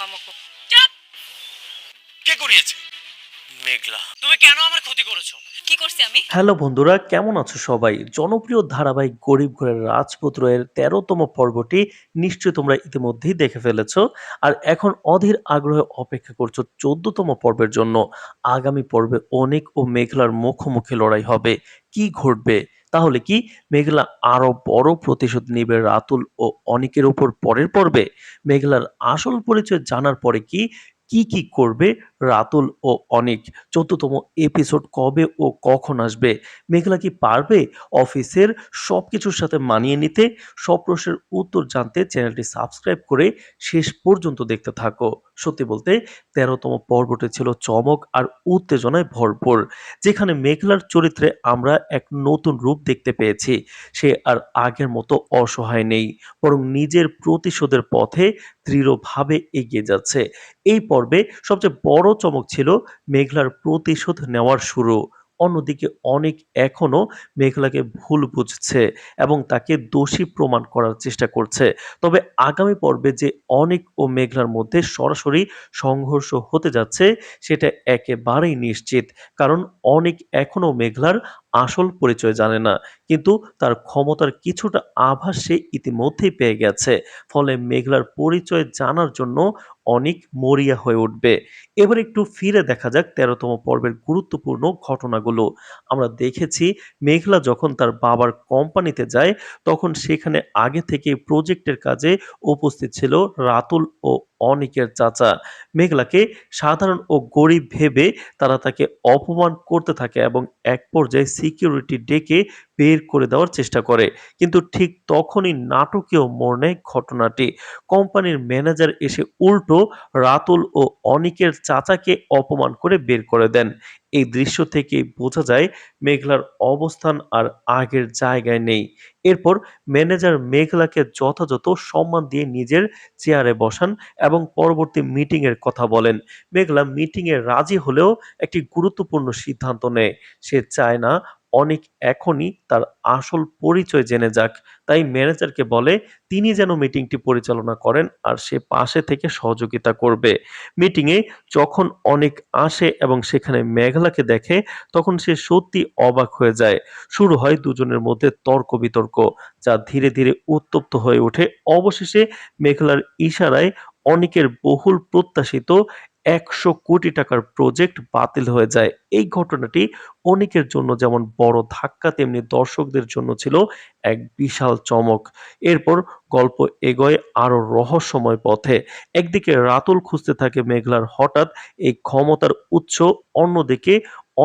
আমাকে চাপ। কে করিয়েছে? মেঘলা। তুমি কেন আমার ক্ষতি করেছো? কি করছি আমি? হ্যালো বন্ধুরা, কেমন আছো সবাই? জনপ্রিয় ধারাবাহিক গরিব ঘরের রাজপুত্র এর ১৩তম পর্বটি নিশ্চয়ই তোমরা ইতিমধ্যেই দেখে ফেলেছো। আর এখন অধীর আগ্রহে অপেক্ষা করছো ১৪তম পর্বের জন্য। আগামী পর্বে অনিক ও মেঘলার মুখোমুখি লড়াই হবে। কি ঘটবে? তাহলে কি মেঘলা আরো বড় প্রতিশোধ নিবে রাতুল ও অনিকের উপর পরের পর্বে? মেঘলার আসল পরিচয় জানার পরে কি করবে রাতুল ও অনিক? ১৪তম এপিসোড কবে ও কখন আসবে? মেঘলা কি পারবে অফিসের সবকিছুর সাথে মানিয়ে নিতে? সব প্রশ্নের উত্তর জানতে চ্যানেলটি সাবস্ক্রাইব করে শেষ পর্যন্ত দেখতে থাকো। সত্যি বলতে ১৩তম পর্বটি ছিল চমক আর উত্তেজনায় ভরপুর, যেখানে মেঘলার চরিত্রে আমরা এক নতুন রূপ দেখতে পেয়েছি। সে আর আগের মতো অসহায় নেই, বরং নিজের প্রতিশোধের পথে দৃঢ়ভাবে এগিয়ে যাচ্ছে। এই পর্বে সবচেয়ে বড় চমক ছিল মেঘলার প্রতিশোধ নেওয়ার শুরু। অন্যদিকে অনেক এখনো মেঘলাকে ভুল বুঝছে এবং তাকে দোষী প্রমাণ করার চেষ্টা করছে। তবে আগামী পর্বে যে অনেক ও মেঘলার মধ্যে সরাসরি সংঘর্ষ হতে যাচ্ছে সেটা একেবারেই নিশ্চিত। কারণ অনেক এখনো মেঘলার আসল পরিচয় জানে না, কিন্তু তার ক্ষমতার কিছুটা আভাস সে ইতিমধ্যেই পেয়ে গেছে। ফলে মেঘলার পরিচয় জানার জন্য অনেক মরিয়া হয়ে উঠবে। এবার একটু ফিরে দেখা যাক ১৩তম পর্বের গুরুত্বপূর্ণ ঘটনাগুলো। আমরা দেখেছি মেঘলা যখন তার বাবার কোম্পানিতে যায়, তখন সেখানে আগে থেকে প্রজেক্টের কাজে উপস্থিত ছিল রাতুল ও অনিকের চাচা। মেঘলাকে সাধারণ ও গরিব ভেবে তারা তাকে অপমান করতে থাকে এবং এক পর্যায়ে সিকিউরিটি ডেকে বের করে দেওয়ার চেষ্টা করে। কিন্তু ঠিক তখনই নাটকীয় মোড় নেয় ঘটনাটি। কোম্পানির ম্যানেজার এসে উল্টো রাতুল ও অনিকের চাচাকে অপমান করে বের করে দেন। এই দৃশ্য থেকে বোঝা যায় মেঘলার অবস্থান আর আগের জায়গায় নেই। এরপর ম্যানেজার মেঘলাকে যথাযথ সম্মান দিয়ে নিজের চেয়ারে বসান এবং পরবর্তী মিটিং এর কথা বলেন। মেঘলা মিটিং এ রাজি হলেও একটি গুরুত্বপূর্ণ সিদ্ধান্ত নেয়। সে চায় না অনেক এখনই তার আসল পরিচয় জেনে যাক। তাই ম্যানেজারকে বলে তিনি যেন মিটিংটি পরিচালনা করেন আর সে পাশে থেকে সহযোগিতা করবে। মিটিংয়ে যখন অনেক আসে এবং সেখানে মেঘলাকে দেখে, তখন সে সত্যি অবাক হয়ে যায়। শুরু হয় দুজনের মধ্যে তর্ক বিতর্ক, যা ধীরে ধীরে উত্তপ্ত হয়ে ওঠে। অবশেষে মেঘলার ইশারায় অনেকের বহুল প্রত্যাশিত ১০০ কোটি টাকার প্রজেক্ট বাতিল হয়ে যায়। এই ঘটনাটি অনেকের জন্য যেমন বড় ধাক্কা, তেমনি দর্শকদের জন্য ছিল এক বিশাল চমক। এরপর গল্প এগোয় আরো রহস্যময় পথে। একদিকে রাতুল খুঁজতে থাকে মেঘলার হঠাৎ এই ক্ষমতার উৎস, অন্যদিকে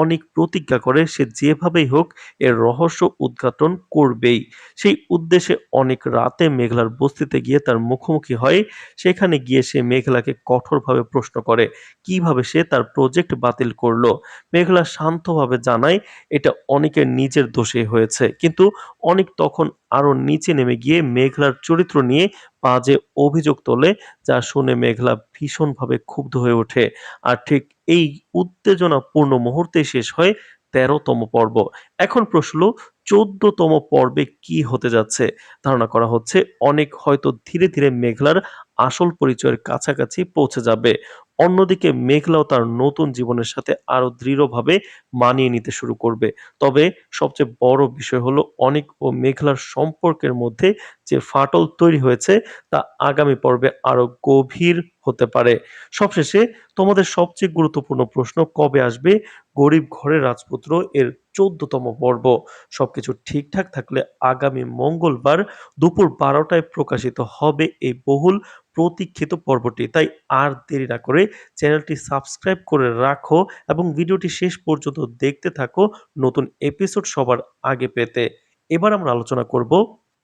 অনেক প্রতিজ্ঞা করে সে যেভাবেই হোক এর রহস্য উদ্ঘাটন করবেই। সেই উদ্দেশ্যে অনেক রাতে মেঘলার বস্তিতে গিয়ে তার মুখোমুখি হয়। সেখানে গিয়ে সে মেঘলাকে কঠোরভাবে প্রশ্ন করে কিভাবে সে তার প্রজেক্ট বাতিল করলো। মেঘলা শান্তভাবে জানায় এটা অনেকের নিজের দোষে হয়েছে, কিন্তু অনেক তখন আরো নিচে নেমে গিয়ে মেঘলার চরিত্র নিয়ে বাজে অভিযোগ তোলে, যা শুনে মেঘলা ভীষণভাবে ক্ষুব্ধ হয়ে ওঠে। আর ঠিক এই উত্তেজনাপূর্ণ মুহূর্তে শেষ হয় ১৩তম পর্ব। এখন প্রশ্ন, ১৪তম পর্বে কি হতে যাচ্ছে? ধারণা করা হচ্ছে অনেক হয়তো ধীরে ধীরে মেঘলার আসল পরিচয়ের কাছাকাছি পৌঁছে যাবে। অন্যদিকে মেঘলাও তার নতুন জীবনের সাথে আরো দৃঢ়ভাবে মানিয়ে নিতে শুরু করবে। তবে সবচেয়ে বড় বিষয় হলো অনিক ও মেঘলার সম্পর্কের মধ্যে যে ফাটল তৈরি হয়েছে তা আগামী পর্বে আরো গভীর হতে পারে। সবশেষে তোমাদের সবচেয়ে গুরুত্বপূর্ণ প্রশ্ন, কবে আসবে গরিব ঘরের রাজপুত্র এর ১৪তম পর্ব? সবকিছু ঠিকঠাক থাকলে আগামী মঙ্গলবার দুপুর ১২টায় প্রকাশিত হবে এই বহুল প্রতীক্ষিত পর্বটি। তাই আর দেরি না করে চ্যানেলটি সাবস্ক্রাইব করে রাখো এবং ভিডিওটি শেষ পর্যন্ত দেখতে থাকো নতুন এপিসোড সবার আগে পেতে। এবার আমরা আলোচনা করব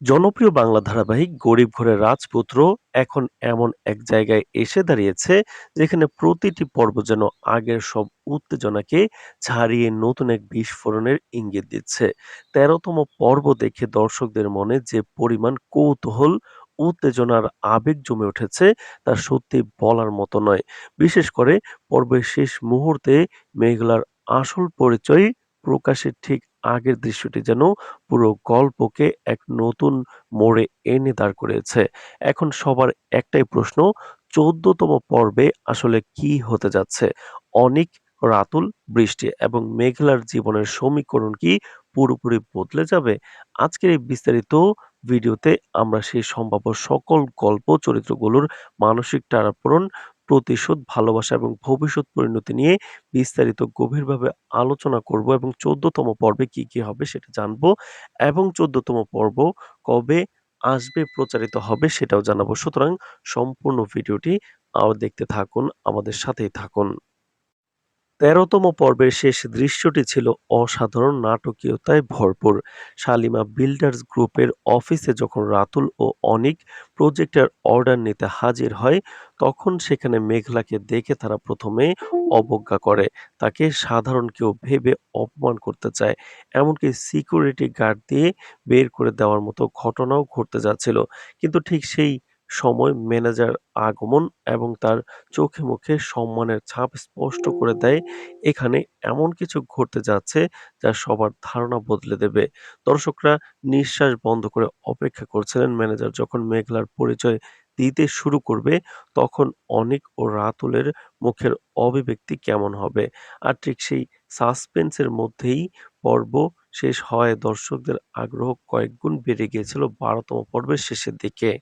জনপ্রিয় বাংলা ধারাবাহিক গরিব ঘরের রাজপুত্র এখন এমন এক জায়গায় এসে দাঁড়িয়েছে যেখানে প্রতিটি পর্ব যেন আগের সব উত্তেজনাকে ছাড়িয়ে নতুন এক বিস্ফোরণের ইঙ্গিত দিচ্ছে। ১৩তম পর্ব দেখে দর্শকদের মনে যে পরিমাণ কৌতূহল, উত্তেজনার আবেগ জমে উঠেছে তা সত্যি বলার মতো নয়। বিশেষ করে পর্বের শেষ মুহূর্তে মেঘলার আসল পরিচয় প্রকাশের ঠিক আগের দৃশ্যটি যেন পুরো গল্পকে এক নতুন মোড়ে এনে দাঁড় করিয়েছে। এখন সবার একটাই প্রশ্ন, 14তম পর্বে আসলে কি হতে যাচ্ছে? অনিক, রাতুল, বৃষ্টি এবং মেঘলার জীবনের সমীকরণ কি পুরোপুরি বদলে যাবে? আজকের এই বিস্তারিত ভিডিওতে আমরা সেই সম্ভাব্য সকল গল্প চরিত্রগুলোর মানসিক টানাপোড়েন, প্রতিশোধ, ভালোবাসা এবং ভবিষ্যৎ পরিণতি নিয়ে বিস্তারিত গভীরভাবে আলোচনা করব এবং ১৪তম পর্বে কি হবে সেটা জানবো এবং ১৪তম পর্ব কবে আসবে, প্রচারিত হবে সেটাও জানাবো। সুতরাং সম্পূর্ণ ভিডিওটি দেখতে থাকুন, আমাদের সাথেই থাকুন। ১৩তম পর্বের শেষ দৃশ্যটি ছিল অসাধারণ নাটকীয়তায় ভরপুর। শালিমা বিল্ডার্স গ্রুপের অফিসে যখন রাতুল ও অনিক প্রজেক্টের অর্ডার নিতে হাজির হয়, তখন সেখানে মেঘলাকে দেখে তারা প্রথমে অবজ্ঞা করে। তাকে সাধারণ কেউ ভেবে অপমান করতে চায়। এমনকি সিকিউরিটি গার্ড দিয়ে বের করে দেওয়ার মতো ঘটনাও ঘটতে যাচ্ছিল। কিন্তু ঠিক সেই সময় ম্যানেজার আগমন এবং তার চোখে মুখে সম্মানের ছাপ স্পষ্ট করে দেয় এখানে এমন কিছু ঘটতে যাচ্ছে যা সবার ধারণা বদলে দেবে। দর্শকরা নিঃশ্বাস বন্ধ করে অপেক্ষা করছিলেন ম্যানেজার যখন মেঘলার পরিচয় দিতে শুরু করবে তখন অনিক ও রাতুলের মুখের অভিব্যক্তি কেমন হবে। আর ঠিক সেই সাসপেন্সের মধ্যেই পর্ব শেষ হওয়ায় দর্শকদের আগ্রহ কয়েক গুণ বেড়ে গিয়েছিল ১২তম পর্বের শেষের দিকে।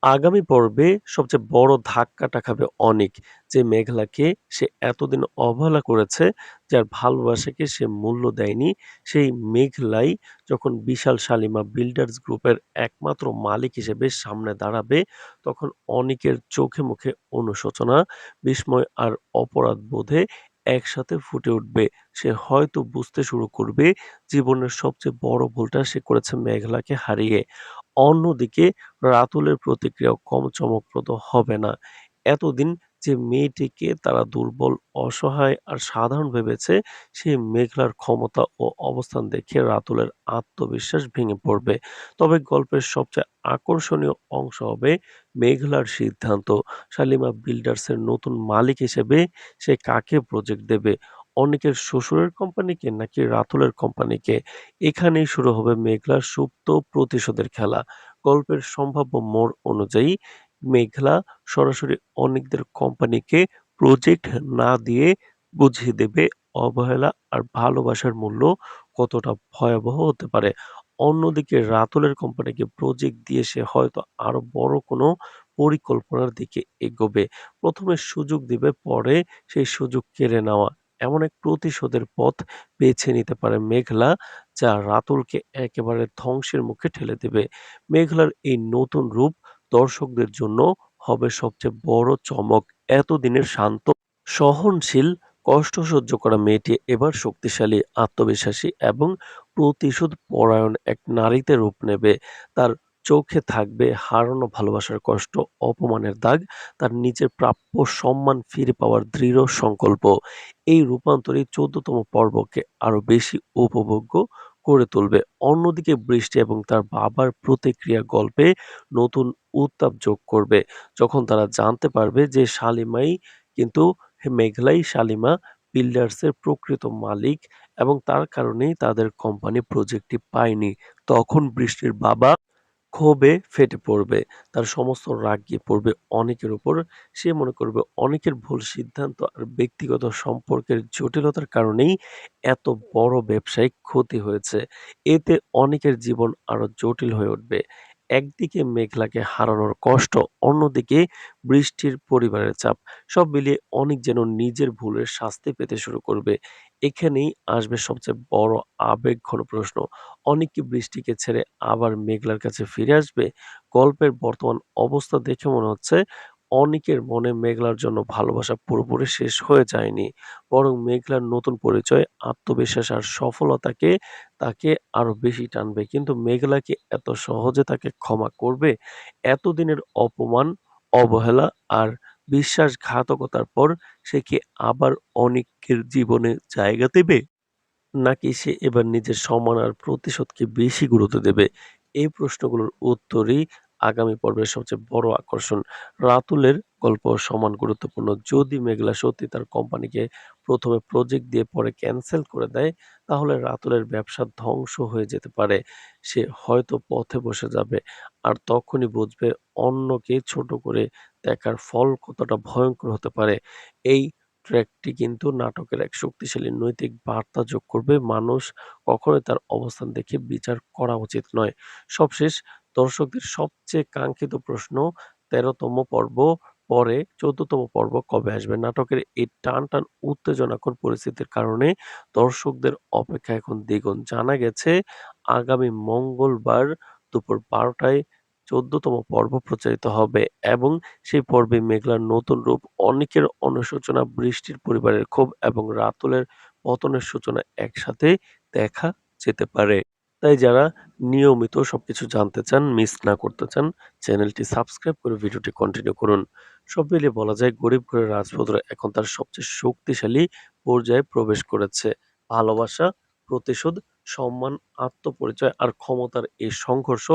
আগামী পর্বে সবচেয়ে বড় ধাক্কাটা খাবে অনিক, যে মেঘলাকে সে এতদিন অবহেলা করেছে, যার ভালোবাসাকে সে মূল্য দেয়নি। সেই মেঘলাই যখন বিশাল শালিমা বিল্ডার্স গ্রুপের একমাত্র মালিক হিসেবে সামনে দাঁড়াবে, তখন অনিকের চোখে মুখে অনুশোচনা, বিস্ময় আর অপরাধ বোধে একসাথে ফুটে উঠবে। সে হয়তো বুঝতে শুরু করবে জীবনের সবচেয়ে বড় ভুলটা সে করেছে মেঘলাকে হারিয়ে। অন্যদিকে রাতুলের প্রতিক্রিয়াও কম চমকপ্রদ হবে না। এতদিন যে মেয়েটিকে তারা দুর্বল, অসহায় আর সাধারণ ভেবেছে, সেই মেঘলার ক্ষমতা ও অবস্থান দেখে রাতুলের আত্মবিশ্বাস ভেঙে পড়বে। তবে গল্পের সবচেয়ে আকর্ষণীয় অংশ হবে মেঘলার সিদ্ধান্ত। শালিমা বিল্ডার্সের নতুন মালিক হিসেবে সে কাকে প্রজেক্ট দেবে? অনিকের শ্বশুরের কোম্পানিকে নাকি রাতুলের কোম্পানিকে? এখানেই শুরু হবে মেঘলার সুপ্ত প্রতিশোধের খেলা। গল্পের সম্ভাব্য মোড় অনুযায়ী মেঘলা সরাসরি অনিকদের কোম্পানিকে প্রজেক্ট না দিয়ে বুঝিয়ে দেবে অবহেলা আর ভালোবাসার মূল্য কতটা ভয়াবহ হতে পারে। অন্যদিকে রাতুলের কোম্পানিকে প্রজেক্ট দিয়ে সে হয়তো আরো বড় কোনো পরিকল্পনার দিকে এগোবে। প্রথমে সুযোগ দিবে, পরে সেই সুযোগ কেড়ে নেওয়া, এমন এক প্রতিশোধের পথ বেছে নিতে পারে মেঘলা, যা রাতুলকে একেবারে ধ্বংসের মুখে ঠেলে দেবে। মেঘলার এই নতুন রূপ দর্শকদের জন্য হবে সবচেয়ে বড় চমক। এতদিনের শান্ত, সহনশীল, কষ্ট সহ্য করা মেয়েটি এবার শক্তিশালী, আত্মবিশ্বাসী এবং প্রতিশোধ পরায়ণ এক নারীতে রূপ নেবে। তার চোখে থাকবে হারানো ভালোবাসার কষ্ট, অপমানের দাগ, তার নিজের প্রাপ্য সম্মান ফিরে পাওয়ার দৃঢ় সংকল্প। এই রূপান্তরই ১৪তম পর্বকে আরো বেশি উপভোগ্য করে তুলবে। অন্যদিকে বৃষ্টি এবং তার বাবার প্রতিক্রিয়া গল্পে নতুন উত্তাপ যোগ করবে, যখন তারা জানতে পারবে যে শালিমাই কিন্তু মেঘলাই শালিমা বিল্ডার্সের প্রকৃত মালিক এবং তার কারণেই তাদের কোম্পানি প্রজেক্টটি পায়নি। তখন বৃষ্টির বাবা ক্ষোভে ফেটে পড়বে। তার সমস্ত রাগ গিয়ে পড়বে অনিকের উপর। সে মনে করবে অনিকের ভুল সিদ্ধান্ত আর ব্যক্তিগত সম্পর্কের জটিলতার কারণেই এত বড় ব্যবসায়িক ক্ষতি হয়েছে। এতে অনিকের জীবন আরো জটিল হয়ে উঠবে। একদিকে মেঘলাকে হারানোর কষ্ট, অন্যদিকে বৃষ্টির পরিবারের চাপ। সব মিলিয়ে অনিক যেন নিজের ভুলের শাস্তি পেতে শুরু করবে। এখানেই আসবে সবচেয়ে বড় আবেগঘন প্রশ্ন। অনিক কি বৃষ্টিকে ছেড়ে আবার মেঘলার কাছে ফিরে আসবে? গল্পের বর্তমান অবস্থা দেখে মনে হচ্ছে অনিকের মনে মেঘলার জন্য ভালোবাসা পুরোপুরি শেষ হয়ে যায়নি। বরং মেঘলার নতুন পরিচয়, আত্মবিশ্বাস আর সফলতাকে তাকে আরো বেশি টানবে। কিন্তু মেঘলা কি এত সহজে তাকে ক্ষমা করবে? এতদিনের অপমান, অবহেলা আর বিশ্বাসঘাতকতার পর সে কি আবার অনিকের জীবনে জায়গা দেবে? নাকি সে এবার নিজের সম্মান আর প্রতিশোধকে বেশি গুরুত্ব দেবে? এই প্রশ্নগুলোর উত্তরই আগামী পর্বের সবচেয়ে বড় আকর্ষণ। রাতুলের গল্প সমান গুরুত্বপূর্ণ। যদি মেঘলা সত্যি তার কোম্পানিকে প্রথমে প্রজেক্ট দিয়ে পরে ক্যানসেল করে দেয়, তাহলে রাতুলের ব্যবসা ধ্বংস হয়ে যেতে পারে। সে হয়তো পথে বসে যাবে। আর তখনই বুঝবে অন্যকে ছোট করে দেখার ফল কতটা ভয়ংকর হতে পারে। এই ট্র্যাকটি কিন্তু নাটকের এক শক্তিশালী নৈতিক বার্তা যোগ করবে। মানুষ কখনোই তার অবস্থান দেখে বিচার করা উচিত নয়। সবশেষ দর্শকদের সবচেয়ে কাঙ্ক্ষিত প্রশ্ন ১৩তম পর্ব পরে ১৪তম পর্ব কবে আসবে? নাটকের এই টানটান উত্তেজনাকর পরিস্থিতির কারণে দর্শকদের অপেক্ষা এখন দ্বিগুণ। জানা গেছে আগামী মঙ্গলবার দুপুর ১২ টায় ১৪তম পর্ব প্রচারিত হবে এবং সেই পর্বে মেঘলার নতুন রূপ, অনিকের অনুশোচনা, বৃষ্টির পরিবারের ক্ষোভ এবং রাতুলের পতনের সূচনা একসাথে দেখা যেতে পারে। তাই যারা নিয়মিত সবকিছু জানতে চান, মিস না করতে চান, চ্যানেলটি সাবস্ক্রাইব করে ভিডিওটি কন্টিনিউ করুন। সব মিলিয়ে বলা যায় গরিব ঘরের রাজপুত্র এখন তার সবচেয়ে শক্তিশালী পর্যায়ে প্রবেশ করেছে। ভালোবাসা, প্রতিশোধ, সম্মান, আত্মপরিচয় আর ক্ষমতার এই সংঘর্ষ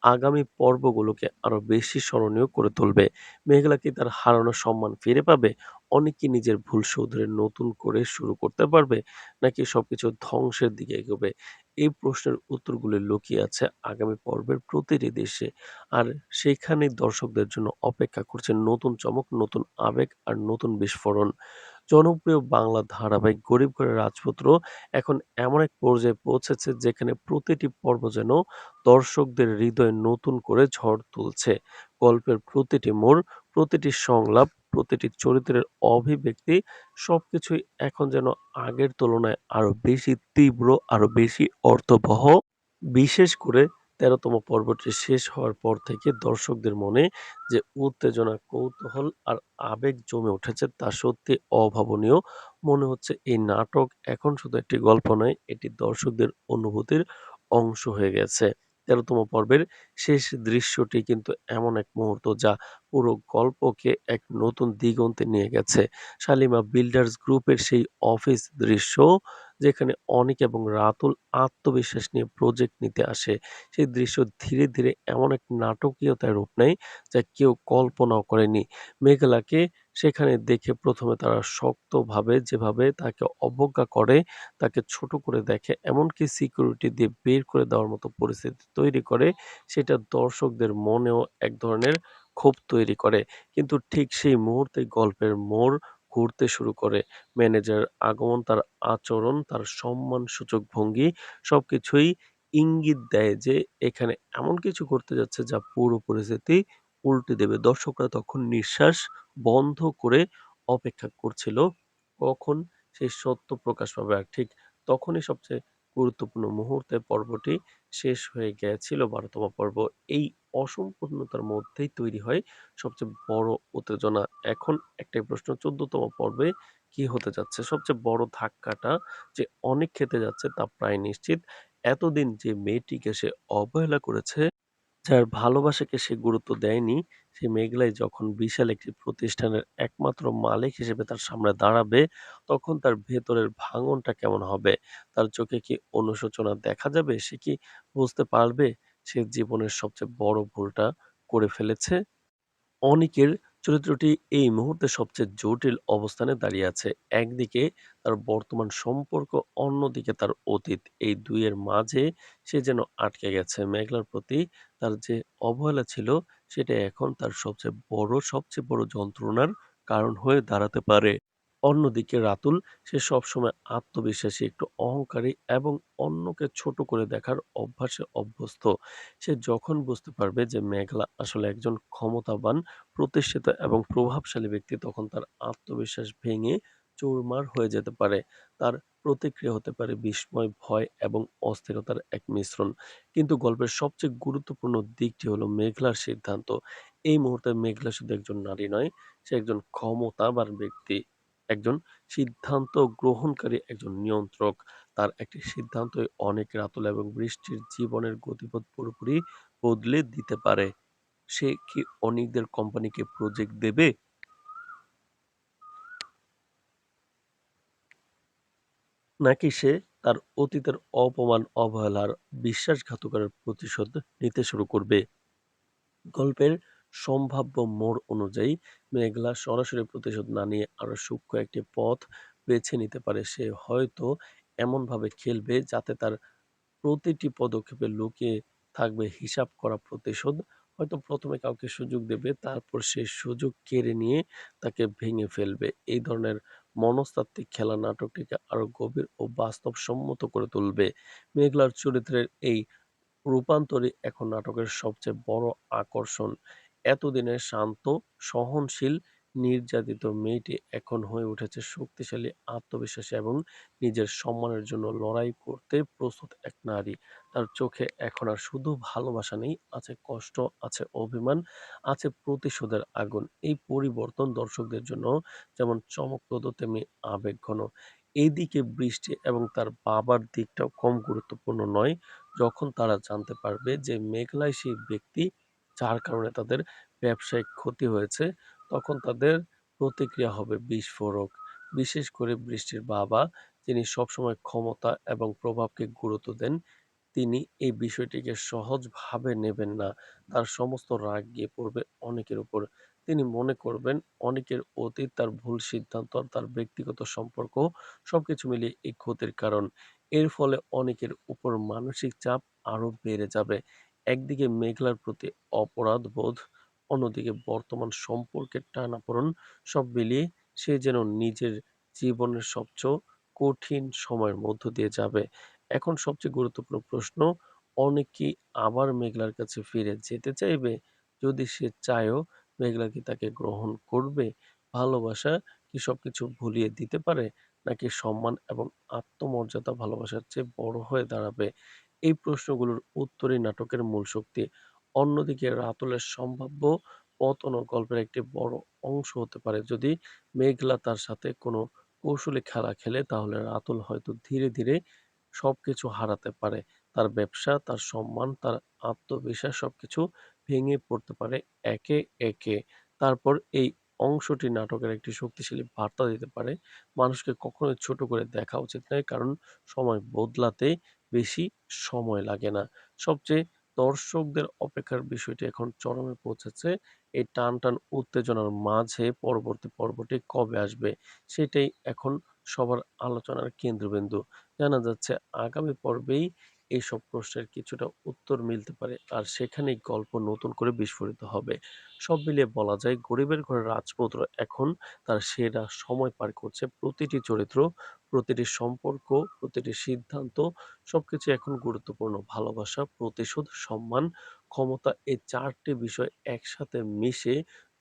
আগামী পর্বগুলোকে আরো বেশি স্মরণীয় করে তুলবে। মেঘলা কি তার হারানো সম্মান ফিরে পাবে? অনিক কি নিজের ভুল শুধরে নতুন করে শুরু করতে পারবে? নাকি সবকিছু ধ্বংসের দিকে এগোবে? এই প্রশ্নের উত্তরগুলি লুকিয়ে আছে আগামী পর্বের প্রতিটি দৃশ্যে। আর সেখানেই দর্শকদের জন্য অপেক্ষা করছে নতুন চমক, নতুন আবেগ আর নতুন বিস্ফোরণ। জনপ্রিয় বাংলা ধারাবাহিক গরিব ঘরের রাজপুত্র এখন এমন এক পর্যায়ে পৌঁছেছে যেখানে প্রতিটি পর্ব যেন দর্শকদের হৃদয়ে নতুন করে ঝড় তুলছে। গল্পের প্রতিটি মোড়, প্রতিটি সংলাপ, প্রতিটি চরিত্রের অভিব্যক্তি সবকিছুই এখন যেন আগের তুলনায় আরো বেশি তীব্র, আরো বেশি অর্থবহ। বিশেষ করে ১৩তম পর্বটি শেষ হওয়ার পর থেকে দর্শকদের মনে যে উত্তেজনা, কৌতূহল আর আবেগ জমে উঠেছে তা সত্যি অভাবনীয়। মনে হচ্ছে এই নাটক এখন শুধু একটি গল্প নয়, এটি দর্শকদের অনুভূতির অংশ হয়ে গেছে। ১৩তম পর্বের শেষ দৃশ্যটি কিন্তু এমন এক মুহূর্ত যা পুরো গল্পকে এক নতুন দিগন্তে নিয়ে গেছে। শালিমা বিল্ডার্স গ্রুপের সেই অফিস দৃশ্য যেখানে অনিক এবং রাতুল আত্মবিশ্বাস নিয়ে প্রজেক্ট নিতে আসে। সেই দৃশ্য ধীরে, ধীরে এমন এক নাটকীয়তায় রূপ নেয় যা কেউ কল্পনাও করেনি। মেঘলাকে সেখানে দেখে ১ম এ তারা শক্তভাবে যেভাবে তাকে অবজ্ঞা করে, তাকে ছোট করে দেখে, এমনকি সিকিউরিটি দিয়ে বের করে দেওয়ার মতো পরিস্থিতি তৈরি করে, সেটা দর্শকদের মনেও এক ধরনের ক্ষোভ তৈরি করে। কিন্তু ঠিক সেই মুহূর্তেই গল্পের মোড় ঘুরতে শুরু করে। ম্যানেজারের আগমন, তার আচরণ, তার সম্মানসূচক ভঙ্গি সবকিছুই ইঙ্গিত দেয় যে এখানে এমন কিছু ঘটতে যাচ্ছে যা পুরো পরিস্থিতি উল্টে দেবে। দর্শকরা তখন নিঃশ্বাস বন্ধ করে অপেক্ষা করছিল কখন সেই সত্য প্রকাশ পাবে। আর ঠিক তখনই সবচেয়ে গুরুত্বপূর্ণ মুহূর্তে পর্বটি শেষ হয়ে গিয়েছিল ১২তম পর্ব। এই অসম্পূর্ণতার মধ্যেই তৈরি হয় সবচেয়ে বড় উত্তেজনা। এখন একটাই প্রশ্ন, ১৪তম পর্বে কি হতে যাচ্ছে? সবচেয়ে বড় ধাক্কাটা যে অনেক খেতে যাচ্ছে তা প্রায় নিশ্চিত। এতদিন যে মেয়েটিকে সে অবহেলা করেছে, যার ভালোবাসাকে সে গুরুত্ব দেয়নি, সে মেঘলাই যখন বিশাল একটি প্রতিষ্ঠানের একমাত্র মালিক হিসেবে তার সামনে দাঁড়াবে, তখন তার ভেতরের ভাঙনটা কেমন হবে? তার চোখে কি অনুশোচনা দেখা যাবে? সে কি বুঝতে পারবে সে জীবনের সবচেয়ে বড় ভুলটা করে ফেলেছে? অনিকের চরিত্রটি এই মুহূর্তে সবচেয়ে জটিল অবস্থানে দাঁড়িয়ে আছে। একদিকে তার বর্তমান সম্পর্ক, অন্যদিকে তার অতীত। এই ২ এর মাঝে সে যেন আটকে গেছে। মেঘলার প্রতি তার যে অবহেলা ছিল, সেটা এখন তার সবচেয়ে বড় যন্ত্রণার কারণ হয়ে দাঁড়াতে পারে। অন্যদিকে রাতুল, সে সবসময় আত্মবিশ্বাসী, একটু অহংকারী এবং অন্যকে ছোট করে দেখার অভ্যাসে অভ্যস্ত। সে যখন বুঝতে পারবে যে মেঘলা আসলে একজন ক্ষমতাবান, প্রতিষ্ঠিত এবং প্রভাবশালী ব্যক্তি, তখন তার আত্মবিশ্বাস ভেঙে চুরমার হয়ে যেতে পারে। তার প্রতিক্রিয়া হতে পারে বিস্ময়, ভয় এবং অস্থিরতার এক মিশ্রণ। কিন্তু গল্পের সবচেয়ে গুরুত্বপূর্ণ দিকটি হলো মেঘলার সিদ্ধান্ত। এই মুহূর্তে মেঘলা শুধু একজন নারী নয়, সে একজন ক্ষমতাবান ব্যক্তি, একজন সিদ্ধান্ত গ্রহণকারী, একজন নিয়ন্ত্রক। তার একটি সিদ্ধান্তই অনেক রাতুল এবং বৃষ্টির জীবনের গতিপথ পুরোপুরি বদলে দিতে পারে। সে কি অনিকদের কোম্পানিকে প্রজেক্ট দেবে? নাকি সে তার অতীতের অপমান, অবহেলার বিশ্বাসঘাতকতার প্রতিশোধ নিতে শুরু করবে? গল্পের সম্ভাব্য মোড় অনুযায়ী মেঘলা সরাসরি প্রতিশোধ না নিয়ে আরো সূক্ষ্ম একটি পথ বেছে নিতে পারে। সে হয়তো এমনভাবে খেলবে যাতে তার প্রতিটি পদক্ষেপে লুকিয়ে থাকবে হিসাব করা প্রতিশোধ। হয়তো ১ম এ কাউকে সুযোগ দেবে, তারপর সেই সুযোগ কেড়ে নিয়ে তাকে ভেঙে ফেলবে। এই ধরনের মনস্তাত্ত্বিক খেলা নাটকটিকে আরো গভীর ও বাস্তবসম্মত করে তুলবে। মেঘলার চরিত্রের এই রূপান্তরই এখন নাটকের সবচেয়ে বড় আকর্ষণ। এতদিনের শান্ত, সহনশীল, নির্যাতিত মেয়েটি এখন হয়ে উঠেছে শক্তিশালী, আত্মবিশ্বাসী এবং নিজের সম্মানের জন্য লড়াই করতে প্রস্তুত এক নারী। তার চোখে এখন আর শুধু ভালোবাসা নেই, আছে কষ্ট, আছে অভিমান, আছে প্রতিশোধের আগুন। এই পরিবর্তন দর্শকদের জন্য যেমন চমকপ্রদ তেমনি আবেগঘন। এইদিকে বৃষ্টি এবং তার বাবার দিকটাও কম গুরুত্বপূর্ণ নয়। যখন তারা জানতে পারবে যে মেঘলাই সেই ব্যক্তি যার কারণে তাদের ব্যবসায়িক ক্ষতি হয়েছে, তখন তাদের প্রতিক্রিয়া হবে বিস্ফোরক। বিশেষ করে বৃষ্টির বাবা, যিনি সবসময় ক্ষমতা এবং প্রভাবকে গুরুত্ব দেন, তিনি এই বিষয়টিকে সহজভাবে নেবেন না। তার সমস্ত রাগ গিয়ে পড়বে অনেকের উপর। তিনি মনে করবেন অনেকের অতীত, তার ভুল সিদ্ধান্ত আর তার ব্যক্তিগত সম্পর্ক সবকিছু মিলিয়ে এই ক্ষতির কারণ। এর ফলে অনেকের উপর মানসিক চাপ আরো বেড়ে যাবে। একদিকে মেঘলার প্রতি অপরাধ বোধ, অন্যদিকে বর্তমান সম্পর্কের টানাপোড়েন, সব মিলিয়ে সে যেন নিজের জীবনের সবচেয়ে কঠিন সময়ের মধ্য দিয়ে যাবে। এখন সবচেয়ে গুরুত্বপূর্ণ প্রশ্ন, অনেক কি আবার মেঘলার কাছে ফিরে যেতে চাইবে? যদি সে চায়ও, মেঘলা কি তাকে গ্রহণ করবে? ভালোবাসা কি সবকিছু ভুলিয়ে দিতে পারে? নাকি সম্মান এবং আত্মমর্যাদা ভালোবাসার চেয়ে বড় হয়ে দাঁড়াবে? এই প্রশ্নগুলোর উত্তরই নাটকের মূল শক্তি। অন্যদিকে রাতুলের সম্ভাব্য পতনও গল্পের একটি বড় অংশ হতে পারে। যদি মেঘলা তার সাথে কোনো কৌশলী খেলা খেলে, তাহলে রাতুল হয়তো ধীরে ধীরে সবকিছু হারাতে পারে। তার ব্যবসা, তার সম্মান, তার আত্মবিশ্বাস সবকিছু ভেঙে পড়তে পারে একে একে। তারপর এই অংশটি নাটকের একটি শক্তিশালী বার্তা দিতে পারে। মানুষকে কখনোই ছোট করে দেখা উচিত নয়, কারণ সময় বদলাতে বেশি সময় লাগে না। সবচেয়ে দর্শকদের অপেক্ষার বিষয়টি এখন চরমে পৌঁছেছে। এই টানটান উত্তেজনার মাঝে পরবর্তী পর্বটি কবে আসবে, সেটাই এখন সবার আলোচনার কেন্দ্রবিন্দু। জানা যাচ্ছে আগামী পর্বেই এইসব প্রশ্নের কিছুটা উত্তর মিলতে পারে, আর সেখানেই গল্প নতুন করে বিস্ফোরিত হবে। সব মিলিয়ে বলা যায় গরিবের ঘরের রাজপুত্র এখন তার সেরা সময় পার করছে। প্রতিটি চরিত্র, প্রতিটি সম্পর্ক, প্রতিটি সিদ্ধান্ত সবকিছু এখন গুরুত্বপূর্ণ। ভালোবাসা, প্রতিশোধ, সম্মান, ক্ষমতা, এই ৪টি বিষয় একসাথে মিশে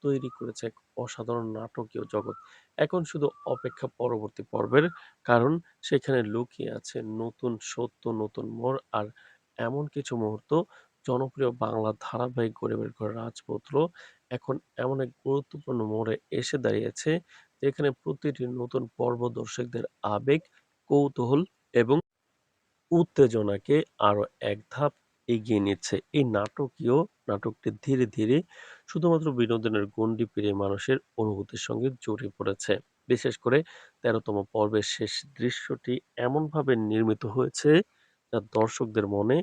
তৈরি করেছে এক অসাধারণ নাটকীয় জগৎ। এখন শুধু অপেক্ষা পরবর্তী পর্বের, কারণ সেখানে লুকিয়ে আছে নতুন সত্য, নতুন মোড় আর এমন কিছু মুহূর্ত। জনপ্রিয় বাংলা ধারাবাহিক গরিবের ঘরের রাজপুত্র এখন এমন এক গুরুত্বপূর্ণ মোড়ে এসে দাঁড়িয়েছে, যেখানে প্রতিটি নতুন পর্ব দর্শকদের আবেগ, কৌতূহল এবং উত্তেজনাকে আরো এক ধাপ এগিয়ে নিচ্ছে। এই নাটকটি ধীরে ধীরে শুধুমাত্র বিনোদনের গণ্ডি পেরিয়ে মানুষের অনুভূতির সঙ্গে জড়িয়ে পড়েছে। বিশেষ করে ১৩তম পর্বের শেষ দৃশ্যটি এমনভাবে নির্মিত হয়েছে, যা দর্শকদের মনে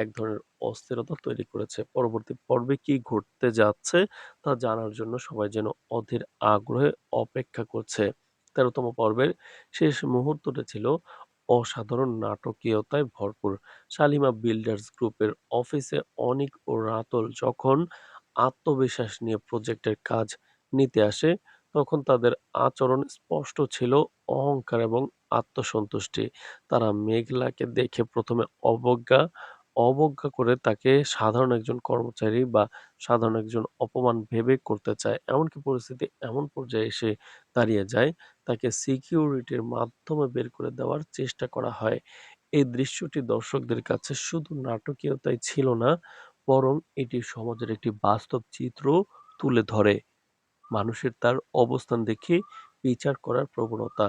এক ধরনের অস্থিরতা তৈরি করেছে। পরবর্তী পর্বে কি ঘটতে যাচ্ছে তা জানার জন্য সবাই যেন অধীর আগ্রহে অপেক্ষা করছে। ১৩তম পর্বের শেষ মুহূর্তটা ছিল অসাধারণ নাটকীয়তায় ভরপুর। শালিমা বিল্ডার্স গ্রুপের অফিসে অনিক ও রাতুল যখন আত্মবিশ্বাস নিয়ে প্রজেক্টের কাজ নিতে আসে, তখন তাদের আচরণ স্পষ্ট ছিল অহংকার এবং আত্মসন্তুষ্টি। তারা মেঘলাকে দেখে ১ম এ অবজ্ঞা করে তাকে সাধারণ একজন কর্মচারী বা সাধারণ একজন অপমান ভেবে করতে চায়। এমনকি পরিস্থিতি এমন পর্যায়ে এসে দাঁড়িয়ে যায়, তাকে সিকিউরিটির মাধ্যমে বের করে দেওয়ার চেষ্টা করা হয়। এই দৃশ্যটি দর্শকদের কাছে শুধু নাটকীয়তাই ছিল না, বরং এটি সমাজের একটি বাস্তব চিত্র তুলে ধরে। মানুষের তার অবস্থান দেখে বিচার করার প্রবণতা।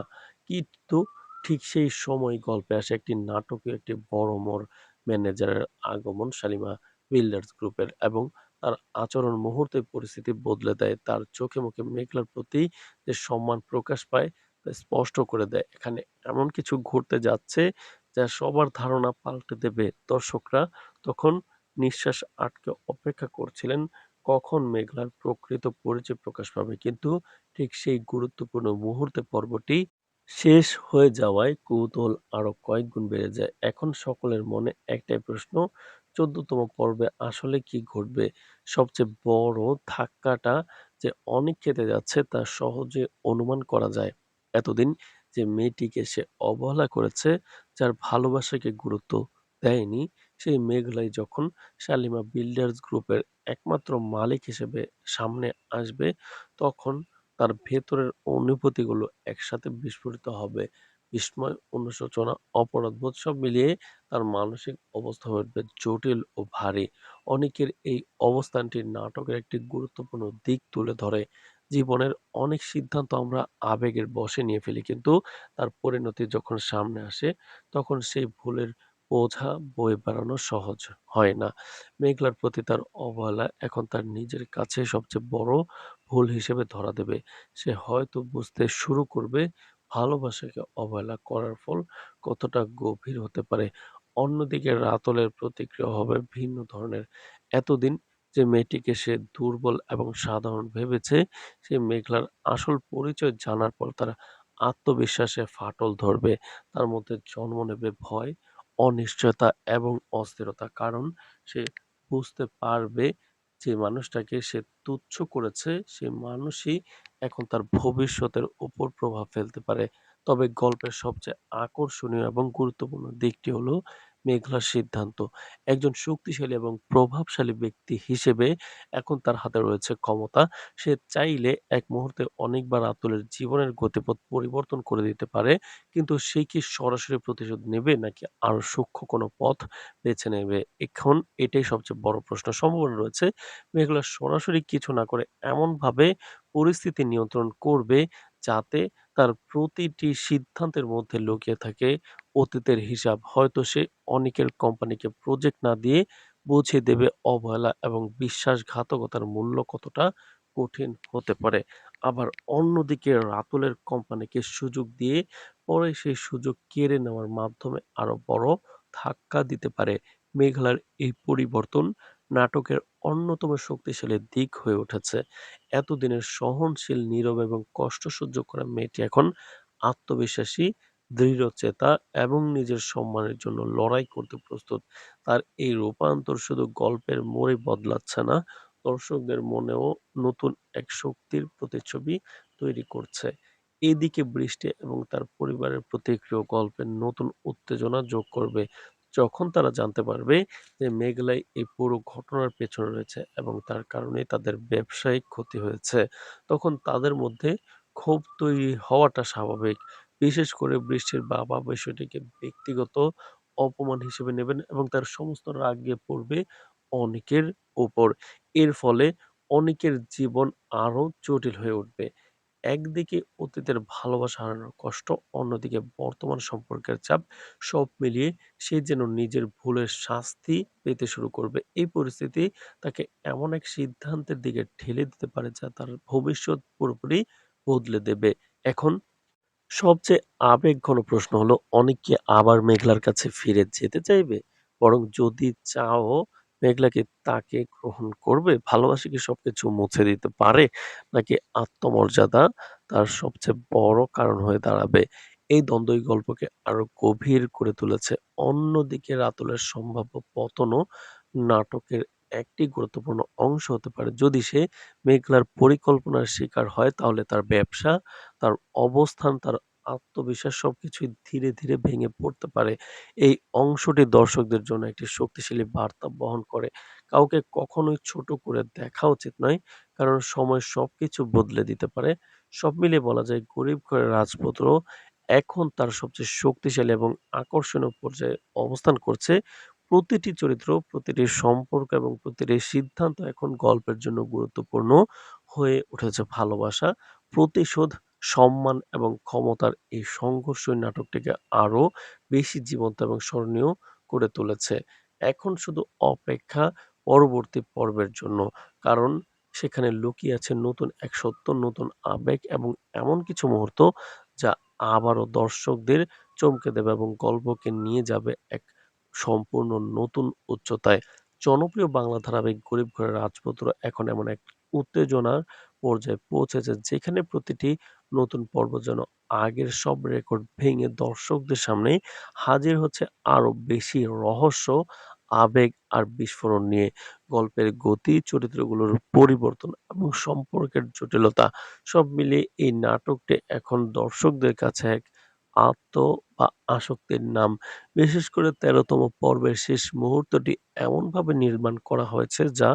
কিন্তু ঠিক সেই সময় গল্পে আসে একটি নাটকীয় একটি বড় মোড়। ম্যানেজারের আগমন শালিমা বিল্ডার্স গ্রুপের, এবং তার আচরণ মুহূর্তে পরিস্থিতি বদলে দেয়। তার চোখে মুখে মেঘলার প্রতি যে সম্মান প্রকাশ পায় তা স্পষ্ট করে দেয় এখানে এমন কিছু ঘটতে যাচ্ছে যা সবার ধারণা পাল্টে দেবে। দর্শকরা তখন নিঃশ্বাস আটকে অপেক্ষা করছিলেন কখন মেঘলার প্রকৃত পরিচয় প্রকাশ পাবে। কিন্তু ঠিক সেই গুরুত্বপূর্ণ মুহূর্তে পর্বটি শেষ হয়ে যাওয়ায় কৌতূহল আরো কয়েক গুণ বেড়ে যায়। এখন সকলের মনে একটাই প্রশ্ন, ১৪তম পর্বে আসলে কি ঘটবে? সবচেয়ে বড় ধাক্কাটা যে অনেক খেতে যাচ্ছে তা সহজে অনুমান করা যায়। এতদিন যে মেয়েটিকে সে অবহেলা করেছে, যার ভালোবাসাকে গুরুত্ব দেয়নি, সেই মেঘলাই যখন শালিমা বিল্ডার্স গ্রুপের একমাত্র মালিক হিসেবে সামনে আসবে, তখন তার ভেতরের অনুভূতিগুলো একসাথে বিস্ফোরিত হবে। বিস্ময়, অনুশোচনা, অপরাধবোধ সব মিলিয়ে তার মানসিক অবস্থা হয়ে উঠবে জটিল ও ভারী। অনেকের এই অবস্থানটি নাটকের একটি গুরুত্বপূর্ণ দিক তুলে ধরে। জীবনের অনেক সিদ্ধান্ত আমরা আবেগের বশে নিয়ে ফেলি, কিন্তু তার পরিণতি যখন সামনে আসে তখন সেই ভুলের বোঝা বয়ে বেড়ানো সহজ হয় না। মেঘলার প্রতি তার অবহেলা এখন তার নিজের কাছে সবচেয়ে বড় ভুল হিসেবে ধরা দেবে। সে হয়তো বুঝতে শুরু করবে ভালোবাসাকে অবহেলা করার ফল কতটা গভীর হতে পারে। অন্যদিকে রাতলের প্রতিক্রিয়া হবে ভিন্ন ধরনের। এতদিন যে মেয়েটিকে সে দুর্বল এবং সাধারণ ভেবেছে, সে মেঘলার আসল পরিচয় জানার পর তার আত্মবিশ্বাসে ফাটল ধরবে। তার মধ্যে জন্ম নেবে ভয়, অনিশ্চয়তা এবং অস্থিরতা। কারণ সে বুঝতে পারবে যে মানুষটাকে সে তুচ্ছ করেছে, সে মানুষই এখন তার ভবিষ্যতের উপর প্রভাব ফেলতে পারে। তবে গল্পের সবচেয়ে আকর্ষণীয় এবং গুরুত্বপূর্ণ দিকটি হলো মেঘলার সিদ্ধান্ত। একজন শক্তিশালী এবং প্রভাবশালী ব্যক্তি হিসেবে এখন তার হাতে রয়েছে ক্ষমতা। সে চাইলে এক মুহূর্তে অনেকবার আতুলের জীবনের গতিপথ পরিবর্তন করে দিতে পারে। কিন্তু সে কি সরাসরি প্রতিশোধ নেবে নাকি আরো সূক্ষ্ম কোনো পথ বেছে নেবে? এখন এটাই সবচেয়ে বড় প্রশ্ন। সম্ভাবনা রয়েছে মেঘলা সরাসরি কিছু না করে এমনভাবে পরিস্থিতি নিয়ন্ত্রণ করবে যাতে তার প্রতিটি সিদ্ধান্তের মধ্যে লুকিয়ে থাকে অতীতের হিসাব। হয়তো সে অনেকের কোম্পানিকে প্রজেক্ট না দিয়ে বুঝিয়ে দেবে অবহেলা এবং বিশ্বাসঘাতকতার মূল্য কতটা কঠিন হতে পারে। আবার অন্যদিকে রাতুলের কোম্পানিকে সুযোগ দিয়ে পরে সেই সুযোগ কেড়ে নেওয়ার মাধ্যমে আরো বড় ধাক্কা দিতে পারে। মেঘলার এই পরিবর্তন নাটকের অন্যতম শক্তিশালী দিক হয়ে উঠেছে। এতদিনের সহনশীল, নীরব এবং কষ্ট সহ্য করা মেয়েটি এখন আত্মবিশ্বাসী, দৃঢ়চেতা এবং নিজের সম্মানের জন্য লড়াই করতে প্রস্তুত। তার এই রূপান্তর শুধু গল্পের মোড়ই বদলাচ্ছে না, দর্শকদের মনেও নতুন এক শক্তির প্রতিচ্ছবি তৈরি করছে। এদিকে বৃষ্টি এবং তার পরিবারের প্রতিক্রিয়া গল্পের নতুন উত্তেজনা যোগ করবে। যখন তারা জানতে পারবে যে মেঘলাই এই পুরো ঘটনার পেছনে রয়েছে এবং তার কারণেই তাদের ব্যবসায়িক ক্ষতি হয়েছে, তখন তাদের মধ্যে ক্ষোভ তৈরি হওয়াটা স্বাভাবিক। বিশেষ করে বৃষ্টির বাবা বিষয়টিকে ব্যক্তিগত অপমান হিসেবে নেবেন এবং তার সমস্ত রাগ গিয়ে পড়বে অনিকের উপর। এর ফলে অনিকের জীবন আরো জটিল হয়ে উঠবে। একদিকে অতীতের ভালোবাসা হারানোর কষ্ট, অন্যদিকে বর্তমান সম্পর্কের চাপ। সব মিলিয়ে সে যেন নিজের ভুলের শাস্তি পেতে শুরু করবে। এই পরিস্থিতি তাকে এমন এক সিদ্ধান্তের দিকে ঠেলে দিতে পারে যা তার ভবিষ্যৎ পুরোপুরি বদলে দেবে। এখন সবচেয়ে আবেগঘন প্রশ্ন হলো, অনেক কি আবার মেঘলার কাছে ফিরে যেতে চাইবে? বরং যদি চাও, মেঘলা কি তাকে গ্রহণ করবে? ভালোবাসা কি সবকিছু মুছে দিতে পারে? নাকি আত্মমর্যাদা তার সবচেয়ে বড় কারণ হয়ে দাঁড়াবে? এই দ্বন্দ্বই গল্পকে আরো গভীর করে তুলেছে। অন্যদিকে রাতুলের সম্ভাব্য পতনও নাটকের একটি গুরুত্বপূর্ণ অংশ হতে পারে। যদি সে মেঘলার পরিকল্পনার শিকার হয়, তাহলে তার ব্যবসা, তার অবস্থান, তার আত্মবিশ্বাস সবকিছুই ধীরে, ধীরে ভেঙে পড়তে পারে। এই অংশটি দর্শকদের জন্য একটি শক্তিশালী বার্তা বহন করে। কাউকে কখনোই ছোট করে দেখা উচিত নয়। কারণ সময় সবকিছু বদলে দিতে পারে। সব মিলিয়ে বলা যায় গরিব ঘরের রাজপুত্র এখন তার সবচেয়ে শক্তিশালী এবং আকর্ষণীয় পর্যায়ে অবস্থান করছে। প্রতিটি চরিত্র, প্রতিটি সম্পর্ক এবং প্রতিটি সিদ্ধান্ত এখন গল্পের জন্য গুরুত্বপূর্ণ হয়ে উঠেছে। ভালোবাসা, প্রতিশোধ, সম্মান এবং ক্ষমতার এই সংঘর্ষই নাটকটিকে আরো বেশি জীবন্ত এবং স্মরণীয় করে তুলেছে। এখন শুধু অপেক্ষা পরবর্তী পর্বের জন্য। কারণ সেখানে লুকিয়ে আছে নতুন এক সত্য, নতুন আবেগ এবং এমন কিছু মুহূর্ত যা আবারও দর্শকদের চমকে দেবে এবং গল্পকে নিয়ে যাবে এক সম্পূর্ণ নতুন উচ্চতায়। জনপ্রিয় বাংলা ধারাবাহিক গরিব ঘরের রাজপুত্র এখন এমন এক উত্তেজনার পর্যায়ে পৌঁছেছে যেখানে প্রতিটি নতুন পর্ব যেন আগের সব রেকর্ড ভেঙে দর্শকদের সামনে হাজির হচ্ছে আরো বেশি রহস্য, আবেগ আর বিস্ফোরণ নিয়ে। গল্পের গতি, চরিত্রগুলোর পরিবর্তন এবং সম্পর্কের জটিলতা সব মিলিয়ে এই নাটকটি এখন দর্শকদের কাছে এক আত্ম বা আসক্তির নাম। বিশেষ করে ১৩তম পর্বের শেষ মুহূর্তটি এমনভাবে নির্মাণ করা হয়েছে যা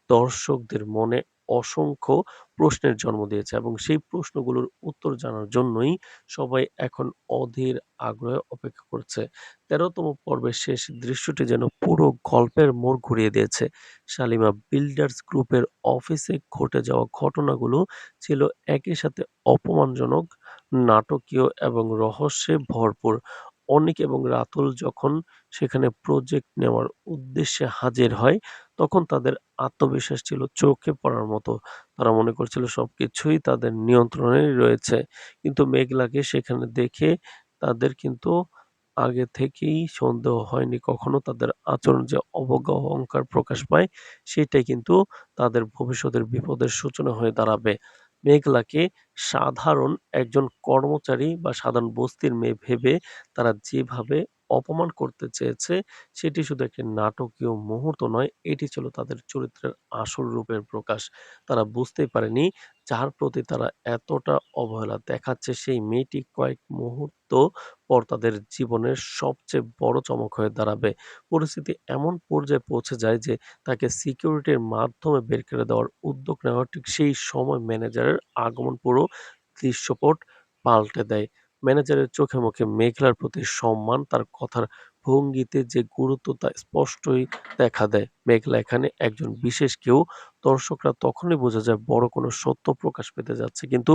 দর্শকদের মনে অসংখ্য প্রশ্নের জন্ম দিয়েছে এবং সেই প্রশ্নগুলোর উত্তর জানার জন্যই সবাই এখন অধীর আগ্রহে অপেক্ষা করছে। ১৩তম পর্বের শেষ দৃশ্যটি যেন পুরো গল্পের মোড় ঘুরিয়ে দিয়েছে। শালিমা বিল্ডার্স গ্রুপের অফিসে ঘটে যাওয়া ঘটনাগুলো ছিল একই সাথে অপমানজনক, নাটকীয় এবং রহস্যে ভরপুর। অনিক এবং রাতুল যখন সেখানে প্রজেক্ট নেওয়ার উদ্দেশ্যে হাজির হয়, তখন তাদের আত্মবিশ্বাস ছিল চোখে পড়ার মতো। তারা মনে করছিল সবকিছুই তাদের নিয়ন্ত্রণেই রয়েছে। কিন্তু মেঘলাকে সেখানে দেখে তাদের কিন্তু আগে থেকেই সন্দেহ হয়নি কখনো। তাদের আচরণ যে অবজ্ঞা অহংকার প্রকাশ পায়, সেটাই কিন্তু তাদের ভবিষ্যতের বিপদের সূচনা হয়ে দাঁড়াবে। মেঘলাকে সাধারণ একজন কর্মচারী বা সাধারণ বস্তির মেয়ে ভেবে তারা যেভাবে অপমান করতে চেয়েছে, সেটি শুধু একটি নাটকীয় মুহূর্ত নয়, এটি ছিল তাদের চরিত্রের আসল রূপের প্রকাশ। তারা বুঝতেই পারেনি যার প্রতি তারা এতটা অবহেলা দেখাচ্ছে, সেই মেয়েটি কয়েক মুহূর্ত পর তাদের জীবনের সবচেয়ে বড় চমক হয়ে দাঁড়াবে। পরিস্থিতি এমন পর্যায়ে পৌঁছে যায় যে তাকে সিকিউরিটির মাধ্যমে বের করে দেওয়ার উদ্যোগ নেওয়া, ঠিক সেই সময় ম্যানেজারের আগমন পুরো দৃশ্যপট পাল্টে দেয়। ম্যানেজারের চোখে মুখে মেঘলার প্রতি সম্মান, তার কথার ভঙ্গিতে যে গুরুত্ব তা স্পষ্টই দেখা দেয়। মেঘলা এখানে একজন বিশেষ কেউ। দর্শকরা তখনই বোঝা যায় বড় কোনো সত্য প্রকাশ পেতে যাচ্ছে। কিন্তু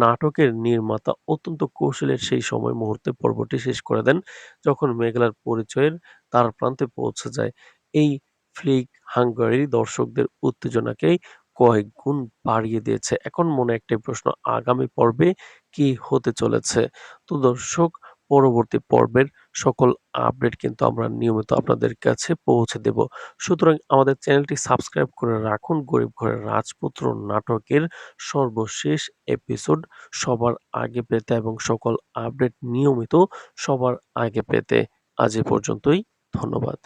নাটকের নির্মাতা অত্যন্ত কৌশলের সেই সময় মুহূর্তে পর্বটি শেষ করে দেন, যখন মেঘলার পরিচয়ের দ্বারপ্রান্তে পৌঁছে যায়। এই ফ্লিক হাঙ্গারি দর্শকদের উত্তেজনাকেই কয়েক গুণ বাড়িয়ে দিয়েছে। এখন মনে একটাই প্রশ্ন, আগামী পর্বে কি হতে চলেছে? তো দর্শক, পরবর্তী পর্বের সকল আপডেট কিন্তু আমরা নিয়মিত আপনাদের কাছে পৌঁছে দেব। সুতরাং আমাদের চ্যানেলটি সাবস্ক্রাইব করে রাখুন। গরিব ঘরের রাজপুত্র নাটকের সর্বশেষ এপিসোড সবার আগে পেতে এবং সকল আপডেট নিয়মিত সবার আগে পেতে। আজ এ পর্যন্তই। ধন্যবাদ।